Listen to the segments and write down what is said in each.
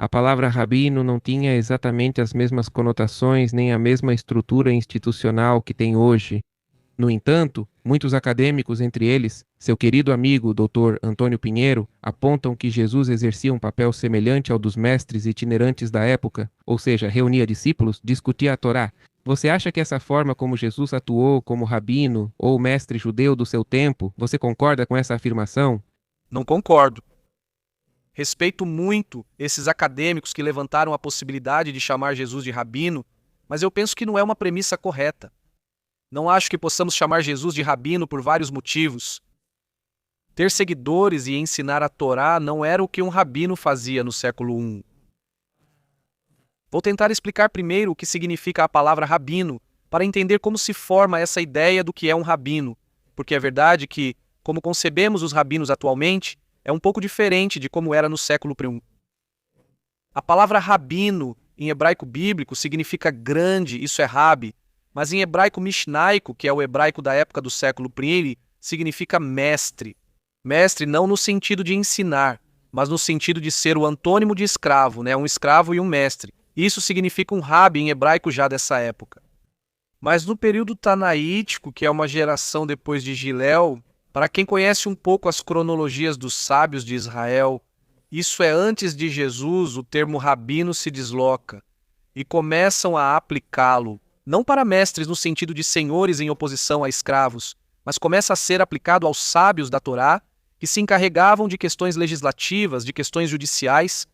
A palavra rabino não tinha exatamente as mesmas conotações nem a mesma estrutura institucional que tem hoje. No entanto, muitos acadêmicos, entre eles seu querido amigo Dr. Antônio Pinheiro, apontam que Jesus exercia um papel semelhante ao dos mestres itinerantes da época, ou seja, reunia discípulos, discutia a Torá. Você acha que essa forma como Jesus atuou como rabino ou mestre judeu do seu tempo, você concorda com essa afirmação? Não concordo. Respeito muito esses acadêmicos que levantaram a possibilidade de chamar Jesus de rabino, mas eu penso que não é uma premissa correta. Não acho que possamos chamar Jesus de rabino por vários motivos. Ter seguidores e ensinar a Torá não era o que um rabino fazia no século I. Vou tentar explicar primeiro o que significa a palavra rabino, para entender como se forma essa ideia do que é um rabino, porque é verdade que, como concebemos os rabinos atualmente, é um pouco diferente de como era no século I. A palavra rabino, em hebraico bíblico, significa grande, isso é rabi, mas em hebraico mishnaico, que é o hebraico da época do século I, significa mestre. Mestre não no sentido de ensinar, mas no sentido de ser o antônimo de escravo, um escravo e um mestre. Isso significa um rabi em hebraico já dessa época. Mas no período tanaítico, que é uma geração depois de Gilel, para quem conhece um pouco as cronologias dos sábios de Israel, isso é antes de Jesus, o termo rabino se desloca e começam a aplicá-lo, não para mestres no sentido de senhores em oposição a escravos, mas começa a ser aplicado aos sábios da Torá, que se encarregavam de questões legislativas, de questões judiciais.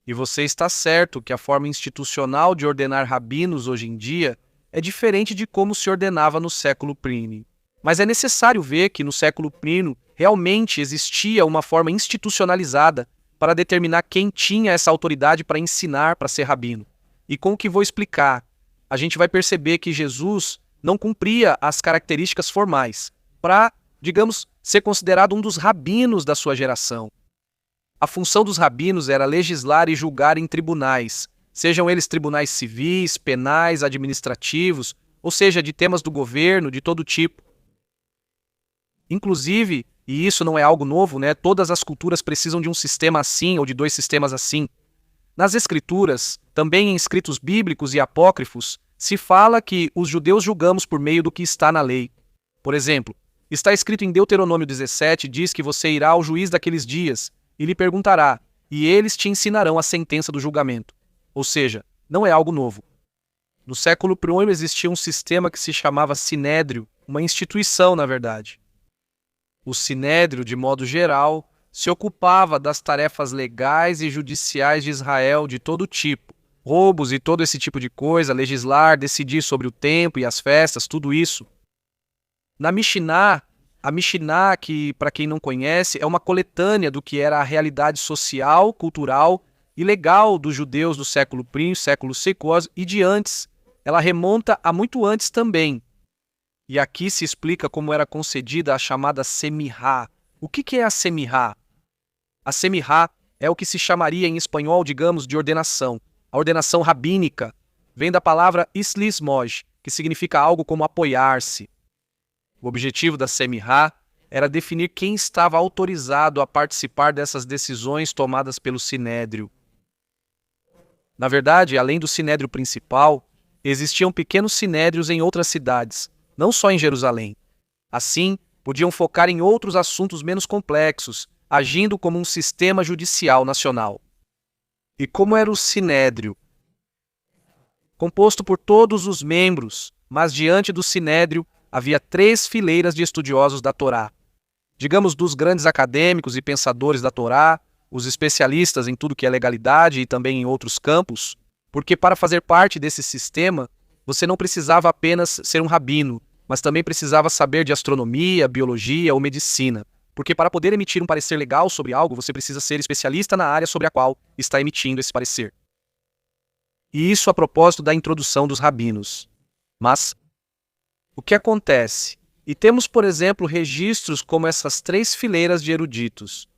E você está certo que a forma institucional de ordenar rabinos hoje em dia é diferente de como se ordenava no século I. Mas é necessário ver que no século I realmente existia uma forma institucionalizada para determinar quem tinha essa autoridade para ensinar para ser rabino. E com o que vou explicar, a gente vai perceber que Jesus não cumpria as características formais para, digamos, ser considerado um dos rabinos da sua geração. A função dos rabinos era legislar e julgar em tribunais, sejam eles tribunais civis, penais, administrativos, ou seja, de temas do governo, de todo tipo. Inclusive, e isso não é algo novo, todas as culturas precisam de um sistema assim ou de dois sistemas assim. Nas escrituras, também em escritos bíblicos e apócrifos, se fala que os judeus julgamos por meio do que está na lei. Por exemplo, está escrito em Deuteronômio 17, diz que você irá ao juiz daqueles dias e lhe perguntará, e eles te ensinarão a sentença do julgamento. Ou seja, não é algo novo. No século I existia um sistema que se chamava sinédrio, uma instituição, na verdade. O sinédrio, de modo geral, se ocupava das tarefas legais e judiciais de Israel de todo tipo, roubos e todo esse tipo de coisa, legislar, decidir sobre o tempo e as festas, tudo isso. Na Mishiná, a Mishiná, que, para quem não conhece, é uma coletânea do que era a realidade social, cultural e legal dos judeus do século I, século II e de antes. Ela remonta a muito antes também. E aqui se explica como era concedida a chamada semihá. O que é a semihá? A semihá é o que se chamaria em espanhol, digamos, de ordenação. A ordenação rabínica vem da palavra islis moj, que significa algo como apoiar-se. O objetivo da semihá era definir quem estava autorizado a participar dessas decisões tomadas pelo sinédrio. Na verdade, além do sinédrio principal, existiam pequenos sinédrios em outras cidades, não só em Jerusalém. Assim, podiam focar em outros assuntos menos complexos, agindo como um sistema judicial nacional. E como era o sinédrio? Composto por todos os membros, mas diante do sinédrio havia 3 fileiras de estudiosos da Torá. Digamos, dos grandes acadêmicos e pensadores da Torá, os especialistas em tudo que é legalidade e também em outros campos, porque para fazer parte desse sistema, você não precisava apenas ser um rabino, mas também precisava saber de astronomia, biologia ou medicina, porque para poder emitir um parecer legal sobre algo, você precisa ser especialista na área sobre a qual está emitindo esse parecer. E isso a propósito da introdução dos rabinos. Mas o que acontece? E temos, por exemplo, registros como essas 3 fileiras de eruditos.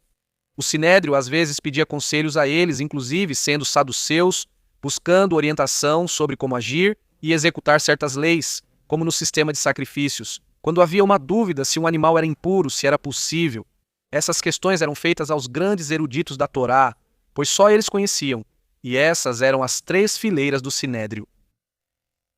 O sinédrio às vezes pedia conselhos a eles, inclusive sendo saduceus, buscando orientação sobre como agir e executar certas leis, como no sistema de sacrifícios, quando havia uma dúvida se um animal era impuro, se era possível. Essas questões eram feitas aos grandes eruditos da Torá, pois só eles conheciam. e essas eram as 3 fileiras do sinédrio.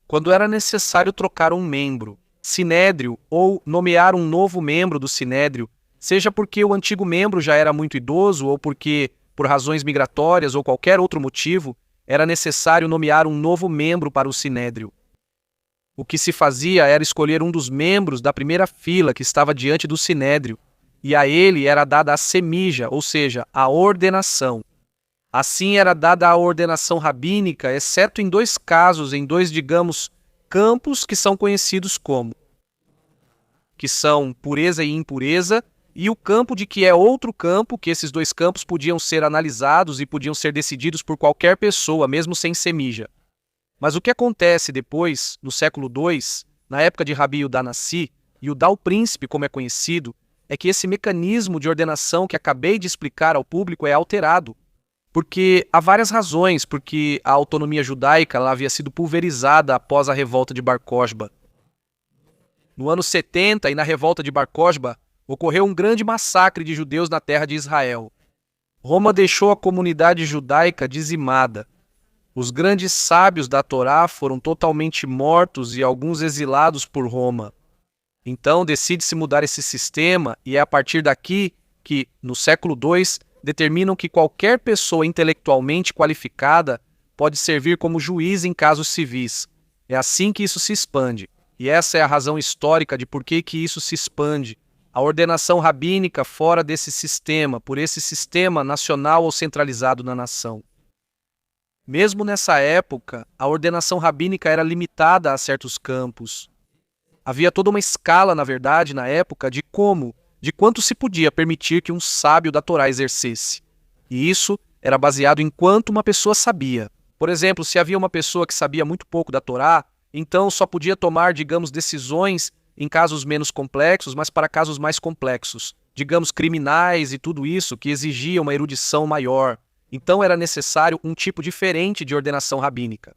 Quando era necessário trocar um membro, sinédrio, ou nomear um novo membro do sinédrio, seja porque o antigo membro já era muito idoso ou porque, por razões migratórias ou qualquer outro motivo, era necessário nomear um novo membro para o sinédrio. O que se fazia era escolher um dos membros da primeira fila que estava diante do sinédrio, e a ele era dada a semija, ou seja, a ordenação. Assim era dada a ordenação rabínica, exceto em 2 casos, em 2, digamos, campos que são conhecidos como, que são pureza e impureza, e o campo de que é outro campo, que esses 2 campos podiam ser analisados e podiam ser decididos por qualquer pessoa, mesmo sem semija. Mas o que acontece depois, no século II, na época de Rabi Yudá Nassi, Yudá o Príncipe, como é conhecido, é que esse mecanismo de ordenação que acabei de explicar ao público é alterado. Porque há várias razões, porque a autonomia judaica ela havia sido pulverizada após a revolta de Bar Kokhba. No ano 70 e na revolta de Bar Kokhba, ocorreu um grande massacre de judeus na terra de Israel. Roma deixou a comunidade judaica dizimada. Os grandes sábios da Torá foram totalmente mortos e alguns exilados por Roma. Então decide-se mudar esse sistema e é a partir daqui que, no século II, determinam que qualquer pessoa intelectualmente qualificada pode servir como juiz em casos civis. É assim que isso se expande. E essa é a razão histórica de por que isso se expande. A ordenação rabínica fora desse sistema, por esse sistema nacional ou centralizado na nação. Mesmo nessa época, a ordenação rabínica era limitada a certos campos. Havia toda uma escala, na verdade, na época, de quanto se podia permitir que um sábio da Torá exercesse. E isso era baseado em quanto uma pessoa sabia. Por exemplo, se havia uma pessoa que sabia muito pouco da Torá, então só podia tomar, digamos, decisões em casos menos complexos, mas para casos mais complexos, digamos, criminais e tudo isso, que exigia uma erudição maior. Então era necessário um tipo diferente de ordenação rabínica.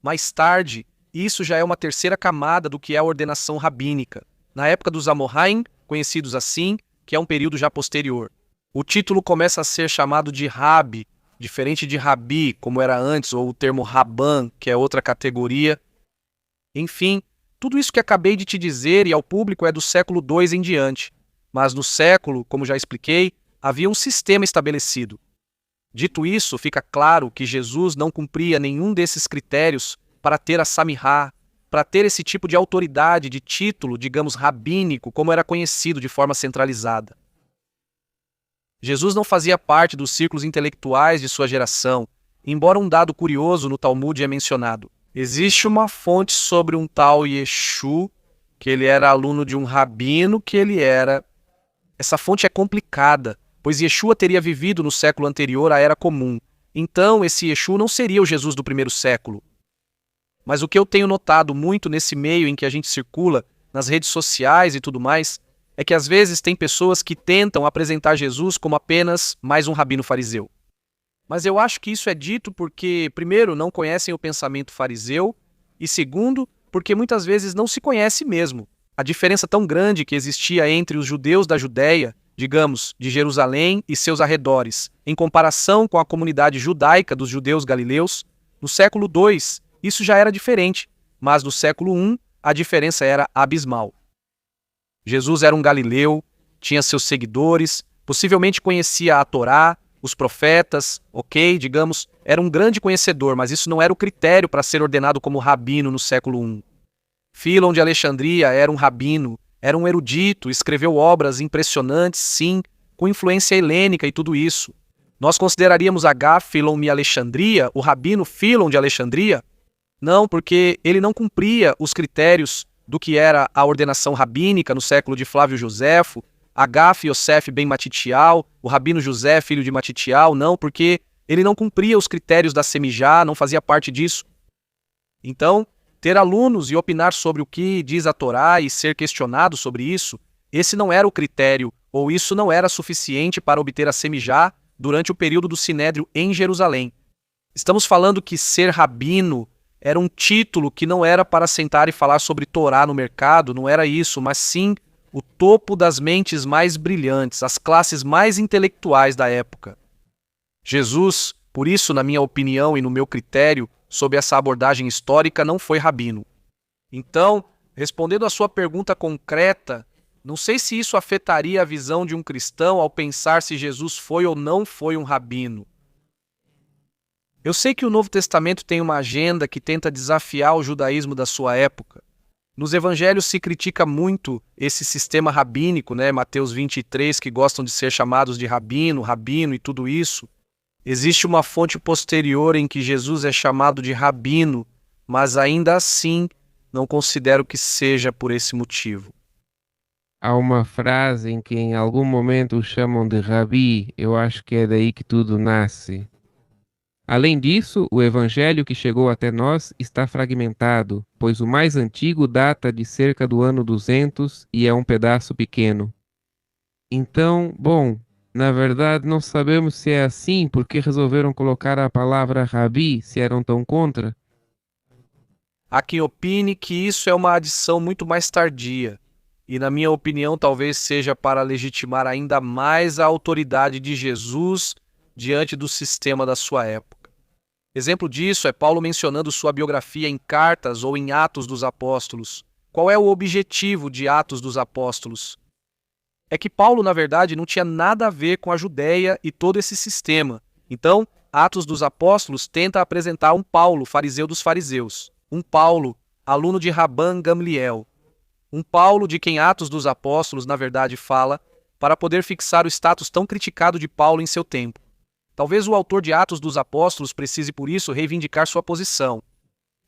Mais tarde, isso já é uma terceira camada do que é a ordenação rabínica. Na época dos Amorraim, conhecidos assim, que é um período já posterior. O título começa a ser chamado de Rabi, diferente de Rabi, como era antes, ou o termo Raban, que é outra categoria. Enfim, tudo isso que acabei de te dizer e ao público é do século II em diante. Mas no século, como já expliquei, havia um sistema estabelecido. Dito isso, fica claro que Jesus não cumpria nenhum desses critérios para ter a Samihá, para ter esse tipo de autoridade, de título, digamos, rabínico, como era conhecido de forma centralizada. Jesus não fazia parte dos círculos intelectuais de sua geração, embora um dado curioso no Talmud é mencionado. Existe uma fonte sobre um tal Yeshu, que ele era aluno de um rabino, Essa fonte é complicada, pois Yeshua teria vivido no século anterior à Era Comum. Então, esse Yeshu não seria o Jesus do primeiro século. Mas o que eu tenho notado muito nesse meio em que a gente circula, nas redes sociais e tudo mais, é que às vezes tem pessoas que tentam apresentar Jesus como apenas mais um rabino fariseu. Mas eu acho que isso é dito porque, primeiro, não conhecem o pensamento fariseu, e segundo, porque muitas vezes não se conhece mesmo. A diferença tão grande que existia entre os judeus da Judéia, digamos, de Jerusalém e seus arredores, em comparação com a comunidade judaica dos judeus galileus, no século II, isso já era diferente, mas no século I, a diferença era abismal. Jesus era um galileu, tinha seus seguidores, possivelmente conhecia a Torá, os profetas, digamos, era um grande conhecedor, mas isso não era o critério para ser ordenado como rabino no século I. Fílon de Alexandria era um rabino, era um erudito, escreveu obras impressionantes, sim, com influência helênica e tudo isso. Nós consideraríamos Agá Fílon de Alexandria, o rabino Fílon de Alexandria? Não, porque ele não cumpria os critérios do que era a ordenação rabínica no século de Flávio Josefo, Agaf Yosef ben Matitial, o rabino José, filho de Matitial, não, porque ele não cumpria os critérios da Semijá, não fazia parte disso. Então, ter alunos e opinar sobre o que diz a Torá e ser questionado sobre isso, esse não era o critério, ou isso não era suficiente para obter a Semijá durante o período do Sinédrio em Jerusalém. Estamos falando que ser rabino era um título que não era para sentar e falar sobre Torá no mercado, não era isso, mas sim o topo das mentes mais brilhantes, as classes mais intelectuais da época. Jesus, Por isso, na minha opinião e no meu critério, sob essa abordagem histórica, não foi rabino. Então, respondendo à sua pergunta concreta, não sei se isso afetaria a visão de um cristão ao pensar se Jesus foi ou não foi um rabino. Eu sei que o Novo Testamento tem uma agenda que tenta desafiar o judaísmo da sua época. Nos evangelhos se critica muito esse sistema rabínico, Mateus 23, que gostam de ser chamados de rabino, rabino e tudo isso. Existe uma fonte posterior em que Jesus é chamado de rabino, mas ainda assim não considero que seja por esse motivo. Há uma frase em que em algum momento o chamam de Rabi, eu acho que é daí que tudo nasce. Além disso, o evangelho que chegou até nós está fragmentado, pois o mais antigo data de cerca do ano 200 e é um pedaço pequeno. Então, bom, na verdade não sabemos se é assim porque resolveram colocar a palavra Rabi se eram tão contra. Há quem opine que isso é uma adição muito mais tardia, e na minha opinião talvez seja para legitimar ainda mais a autoridade de Jesus diante do sistema da sua época. Exemplo disso é Paulo mencionando sua biografia em cartas ou em Atos dos Apóstolos. Qual é o objetivo de Atos dos Apóstolos? É que Paulo, na verdade, não tinha nada a ver com a Judéia e todo esse sistema. Então, Atos dos Apóstolos tenta apresentar um Paulo, fariseu dos fariseus. Um Paulo, aluno de Rabban Gamliel. Um Paulo de quem Atos dos Apóstolos, na verdade, fala, para poder fixar o status tão criticado de Paulo em seu tempo. Talvez o autor de Atos dos Apóstolos precise, por isso, reivindicar sua posição.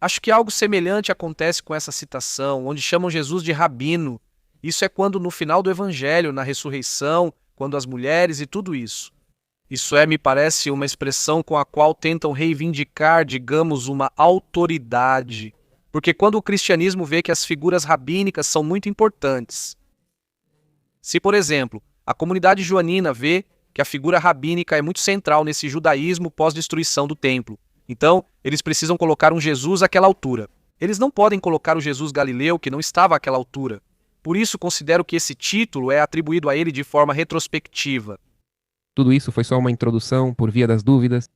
Acho que algo semelhante acontece com essa citação, onde chamam Jesus de rabino. Isso é quando no final do Evangelho, na ressurreição, quando as mulheres e tudo isso. Isso me parece uma expressão com a qual tentam reivindicar, digamos, uma autoridade. Porque quando o cristianismo vê que as figuras rabínicas são muito importantes. Se, por exemplo, a comunidade joanina vê que a figura rabínica é muito central nesse judaísmo pós-destruição do templo. Então, eles precisam colocar um Jesus àquela altura. Eles não podem colocar o Jesus galileu que não estava àquela altura. Por isso, considero que esse título é atribuído a ele de forma retrospectiva. Tudo isso foi só uma introdução por via das dúvidas.